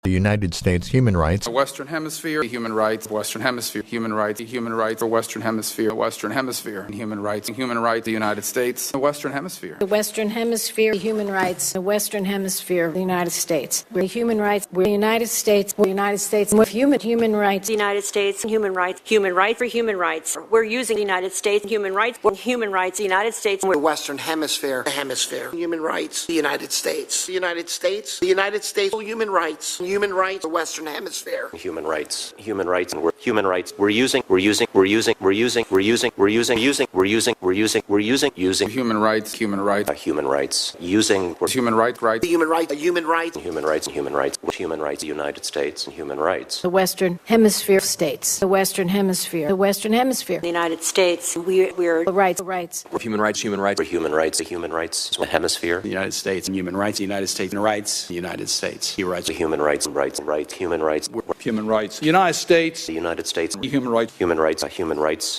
The United States human rights. The Western Hemisphere, human rights, Western Hemisphere, human rights, the Western Hemisphere, Western Hemisphere, human rights, the United States, the Western Hemisphere. The Western Hemisphere, human rights, the Western Hemisphere, the United States. We're human rights, we're the United States, we're the United States, with human rights. The United States, human rights for human rights. We're using the United States, human rights, the United States. The Western Hemisphere, human rights, the United States, the United States, human rights, the Western Hemisphere. Human rights, and we're human rights. We're using human rights, the United States and human rights. The Western Hemisphere states, the Western Hemisphere, the Western Hemisphere. The United States, we're rights. Human rights, the hemisphere. The United States and human rights, the United States and rights, the United States. He writes Human rights, human rights. human rights. The United States, The United States, human rights. human rights.